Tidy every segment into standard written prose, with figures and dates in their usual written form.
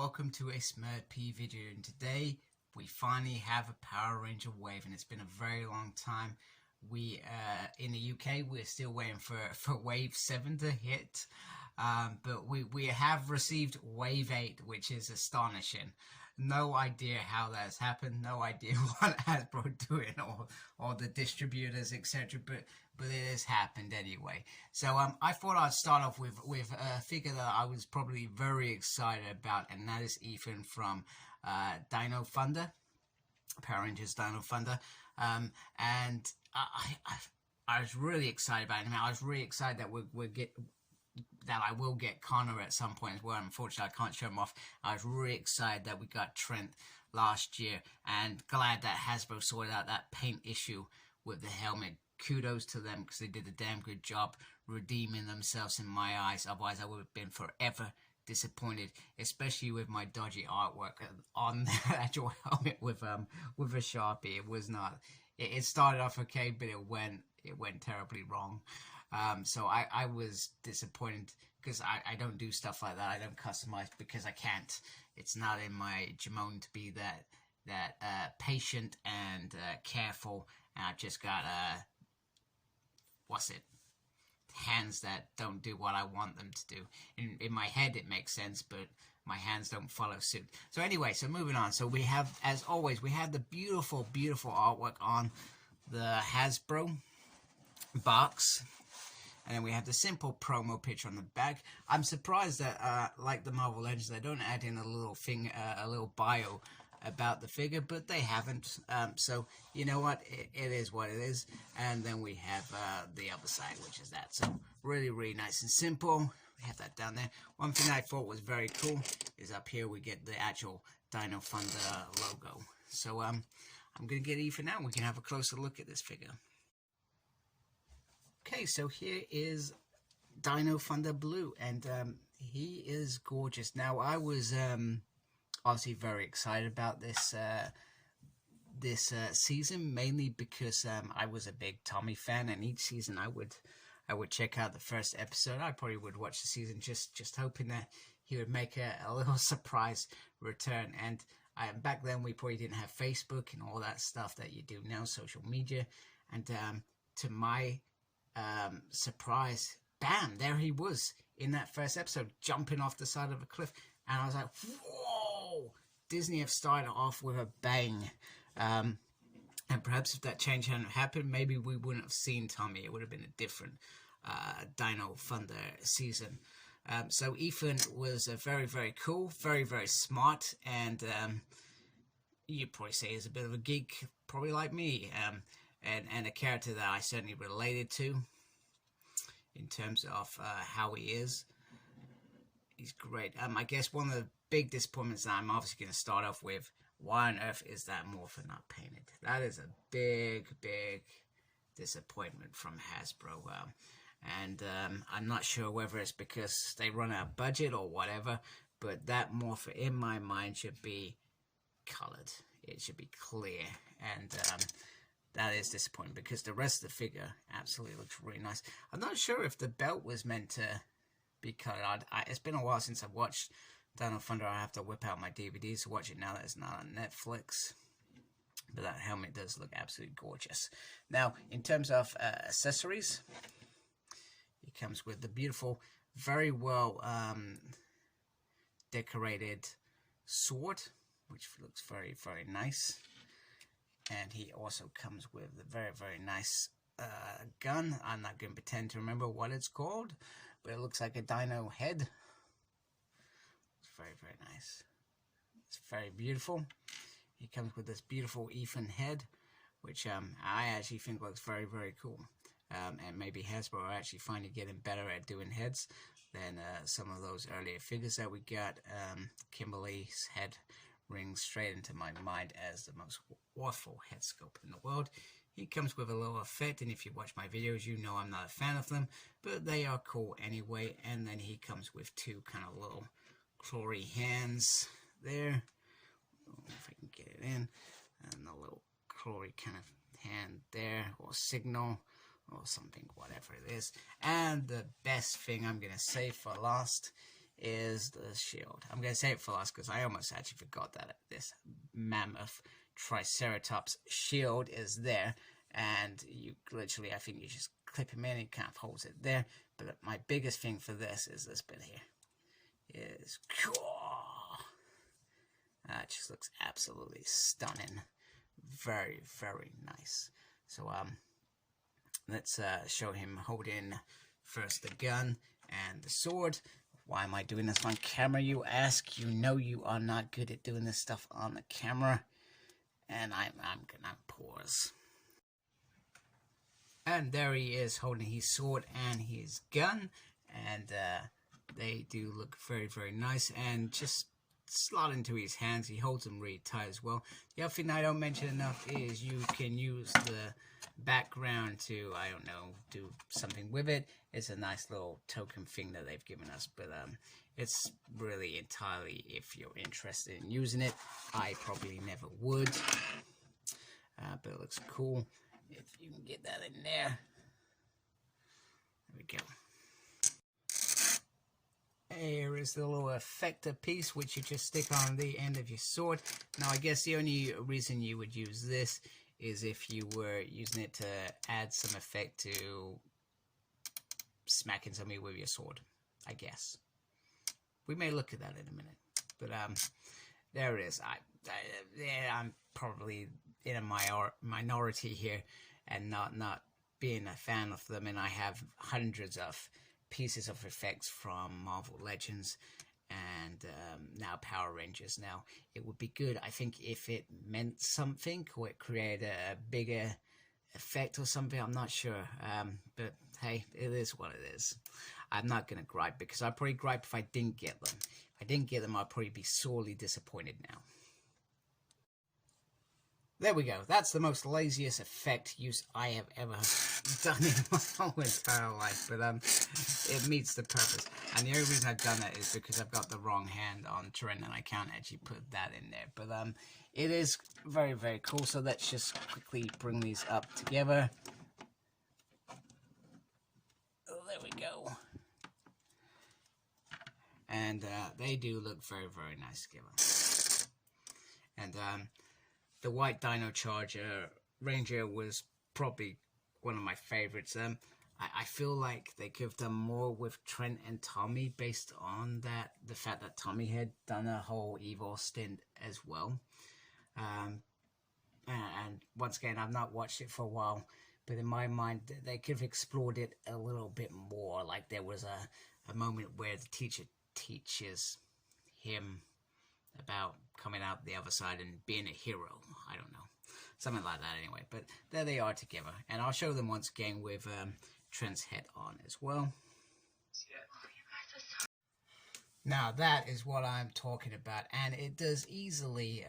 welcome to a Smurd P video, and today we finally have a Power Ranger wave, and it's been a very long time. We in the UK we're still waiting for wave 7 to hit, but we have received wave 8, which is astonishing. No idea how that's happened, no idea what Hasbro doing or the distributors, etc. But it has happened anyway. So I thought I'd start off with a figure that I was probably very excited about, and that is Ethan from Dino Thunder, Power Rangers Dino Thunder. And I was really excited about him. I was really excited that I will get Connor at some point as well. Unfortunately, I can't show him off. I was really excited that we got Trent last year, and glad that Hasbro sorted out that paint issue with the helmet. Kudos to them, because they did a damn good job redeeming themselves in my eyes. Otherwise, I would have been forever disappointed, especially with my dodgy artwork on the actual helmet with a Sharpie. It was not. It started off okay, but it went terribly wrong. So I was disappointed, because I don't do stuff like that. I don't customize because I can't. It's not in my Jamon to be that patient and careful. And I've just got hands that don't do what I want them to do. In my head it makes sense, but my hands don't follow suit. So anyway, so moving on. So we have, as always, we have the beautiful artwork on the Hasbro box, and then we have the simple promo picture on the back. I'm surprised that like the Marvel Legends, they don't add in a little thing, a little bio about the figure, but they haven't. So you know what, it is what it is. And then we have the other side, which is that. So really nice and simple. We have that down there. One thing I thought was very cool is up here we get the actual Dino Thunder logo. So I'm gonna get Ethan now, and we can have a closer look at this figure. Okay, so here is Dino Thunder Blue, and he is gorgeous. Now, I was obviously very excited about this season, mainly because I was a big Tommy fan, and each season I would check out the first episode. I probably would watch the season just hoping that he would make a little surprise return. And back then we probably didn't have Facebook and all that stuff that you do now, social media. And to my surprise, bam, there he was in that first episode, jumping off the side of a cliff. And I was like, whoa! Disney have started off with a bang. And perhaps if that change hadn't happened, maybe we wouldn't have seen Tommy. It would have been a different Dino Thunder season. So Ethan was very cool, very smart, and you'd probably say he's a bit of a geek, probably like me, and a character that I certainly related to in terms of how he is. He's great. I guess one of the big disappointments that I'm obviously going to start off with, why on earth is that morpher not painted? That is a big disappointment from Hasbro. And I'm not sure whether it's because they run out of budget or whatever, but that morpher in my mind should be colored. It should be clear. And that is disappointing, because the rest of the figure absolutely looks really nice. I'm not sure if the belt was meant to be colored. It's been a while since I've watched Dino Thunder. I have to whip out my DVDs to watch it now that it's not on Netflix. But that helmet does look absolutely gorgeous. Now, in terms of accessories, it comes with the beautiful, very well decorated sword, which looks very nice. And he also comes with a very nice gun. I'm not going to pretend to remember what it's called, but it looks like a dino head. It's very nice. It's very beautiful. He comes with this beautiful Ethan head, which I actually think looks very cool. And maybe Hasbro are actually finally getting better at doing heads than some of those earlier figures that we got. Kimberly's head rings straight into my mind as the most awful head sculpt in the world. He comes with a little effect, and if you watch my videos, you know I'm not a fan of them, but they are cool anyway. And then he comes with two kind of little clawy hands there. If I can get it in, and a little clawy kind of hand there, or signal, or something, whatever it is. And the best thing I'm going to save for last is the shield. I'm going to say it for last because I almost actually forgot that this mammoth Triceratops shield is there. And you literally, I think you just clip him in, it kind of holds it there. But my biggest thing for this is this bit here. Is it just looks absolutely stunning. Very, very nice. So let's show him holding first the gun and the sword. Why am I doing this on camera, you ask? You know you are not good at doing this stuff on the camera. And I'm gonna pause. And there he is holding his sword and his gun. And they do look very, very nice. And just slot into his hands. He holds them really tight as well. The other thing I don't mention enough is you can use the background to, I don't know, do something with it. It's a nice little token thing that they've given us. But it's really entirely if you're interested in using it. I probably never would. But it looks cool. If you can get that in there. There we go. Here is the little effector piece which you just stick on the end of your sword. Now I guess the only reason you would use this is if you were using it to add some effect to smacking somebody with your sword, I guess. We may look at that in a minute. But there it is. I'm probably in a minority here and not being a fan of them, and I have hundreds of pieces of effects from Marvel Legends and now Power Rangers. Now it would be good, I think, if it meant something or it created a bigger effect or something. I'm not sure, but hey, it is what it is. I'm not gonna gripe because I'd probably gripe if I didn't get them. If I didn't get them, I'd probably be sorely disappointed now. There we go. That's the most laziest effect use I have ever done in my whole entire life. But it meets the purpose. And the only reason I've done that is because I've got the wrong hand on Trent and I can't actually put that in there. But it is very, very cool. So let's just quickly bring these up together. Oh, there we go. And they do look very, very nice together. And the white Dino Ranger was probably one of my favorites. I feel like they could have done more with Trent and Tommy based on the fact that Tommy had done a whole Evo stint as well. And once again, I've not watched it for a while, but in my mind, they could have explored it a little bit more. Like there was a moment where the teacher teaches him about coming out the other side and being a hero. I don't know. Something like that anyway. But there they are together. And I'll show them once again with Trent's head on as well. Now that is what I'm talking about. And it does easily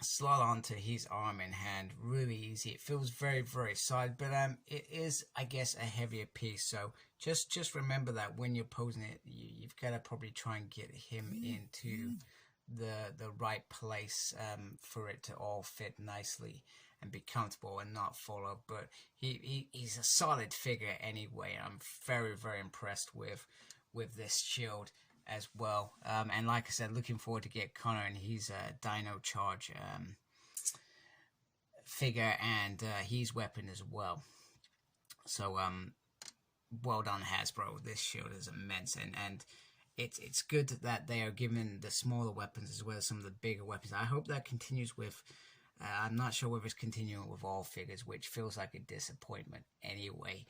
slot onto his arm and hand really easy. It feels very, very solid. But it is, I guess, a heavier piece. So just remember that when you're posing it, you've got to probably try and get him into the right place for it to all fit nicely and be comfortable and not fall off. But he's a solid figure anyway. I'm very, very impressed with this shield as well. And like I said, looking forward to get Connor and his Dino Charge figure and his weapon as well. So well done, Hasbro. This shield is immense, and it's good that they are giving the smaller weapons as well as some of the bigger weapons. I hope that continues with. I'm not sure whether it's continuing with all figures, which feels like a disappointment anyway.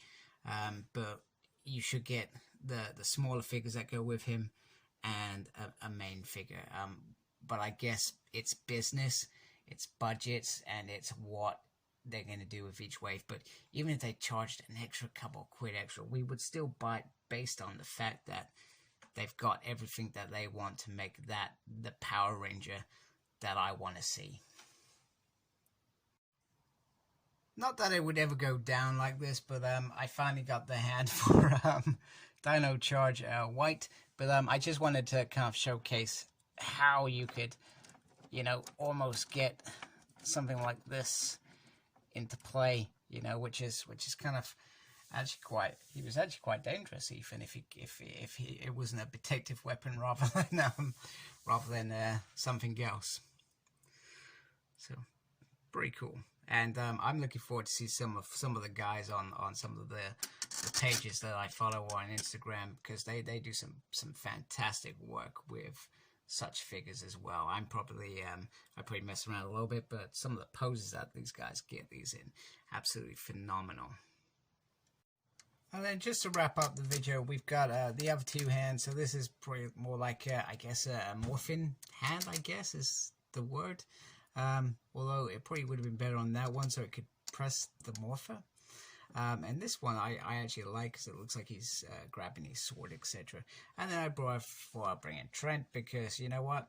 But you should get the smaller figures that go with him and a main figure. But I guess it's business, it's budgets, and it's what they're going to do with each wave. But even if they charged an extra couple quid extra, we would still buy it based on the fact that they've got everything that they want to make that the Power Ranger that I want to see. Not that it would ever go down like this, but I finally got the hand for Dino Charge White. But I just wanted to kind of showcase how you could, you know, almost get something like this into play, you know, which is kind of he was actually quite dangerous, even if it wasn't a protective weapon rather than something else. So pretty cool. And I'm looking forward to see some of the guys on some of the pages that I follow on Instagram, because they do some fantastic work with such figures as well. I probably mess around a little bit, but some of the poses that these guys get these in, absolutely phenomenal. And then just to wrap up the video, we've got the other two hands. So this is probably more like I guess a morphin hand, I guess is the word. Although it probably would have been better on that one, so it could press the morpher. And this one I actually like, because it looks like he's grabbing his sword, etc. And then I thought I'd bring in Trent, because you know what?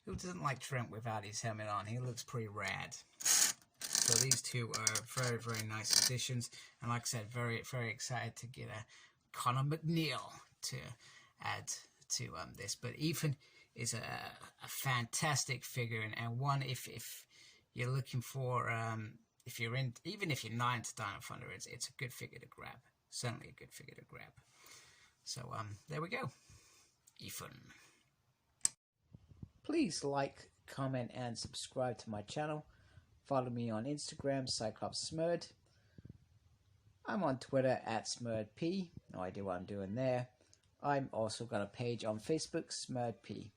Who doesn't like Trent without his helmet on? He looks pretty rad. So these two are very, very nice additions. And like I said, very, very excited to get a Connor McNeil to add to this. But Ethan is a fantastic figure, and one if you're looking for even if you're not into Dino Thunder, it's a good figure to grab. Certainly a good figure to grab. So there we go. Ethan. Please like, comment, and subscribe to my channel. Follow me on Instagram, Cyclops Smurd. I'm on Twitter @SmurdP. No idea what I'm doing there. I'm also got a page on Facebook, SmurdP.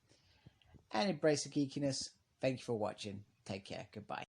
And embrace the geekiness. Thank you for watching. Take care. Goodbye.